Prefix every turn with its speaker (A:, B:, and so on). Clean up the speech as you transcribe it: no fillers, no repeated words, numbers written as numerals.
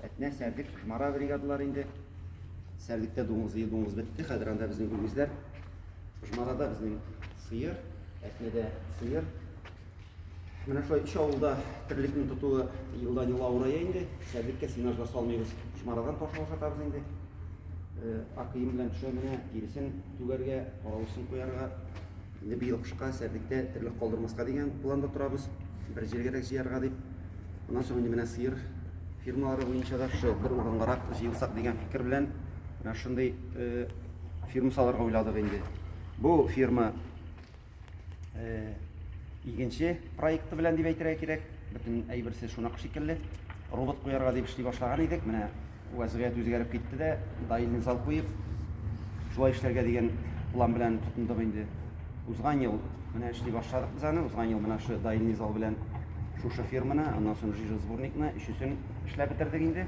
A: Әтнә сәрдік мара бригадалар инде. Сәрдіктә дуңыз бітті. Хәзер анда безнең күгезләр. Марада безнең сыер, әтнәдә сыер. Менә шулай үч авылда тірлекнең тотуы елдан ел авырая инде. Сәрдеккә сыйнажлар салмыйбыз. Марадан ташлап ашатабыз инде. Акыйым белән төшә менә киресен түгәргә, аралысын куярга. Инде быел кышка сәрдектә терлек калдырмаска дигән планда торабыз. Бер җиргәрәк җыярга дип. Моннан соң инде менә сыер фирмалары буенча да шу бер урынгарак җыелсак дигән фикер белән менә шундый фирма салырга уйладык инде. Бу фирма икенче проекты белән дип әйтергә кирәк. Бөтен әйберсе шундый шикелле. Робот куярга дип эшли башлаган идек. Менә вазгыять үзгәреп китте дә, даилен зал куеп, шулай эшләргә дигән план белән тотындык инде. Узган ел менә эшли башладык без аны. Узган ел менә шу даилен зал белән шушы фирманы, аннан соң җир сборникны, өчесен эшләп бетердек инде.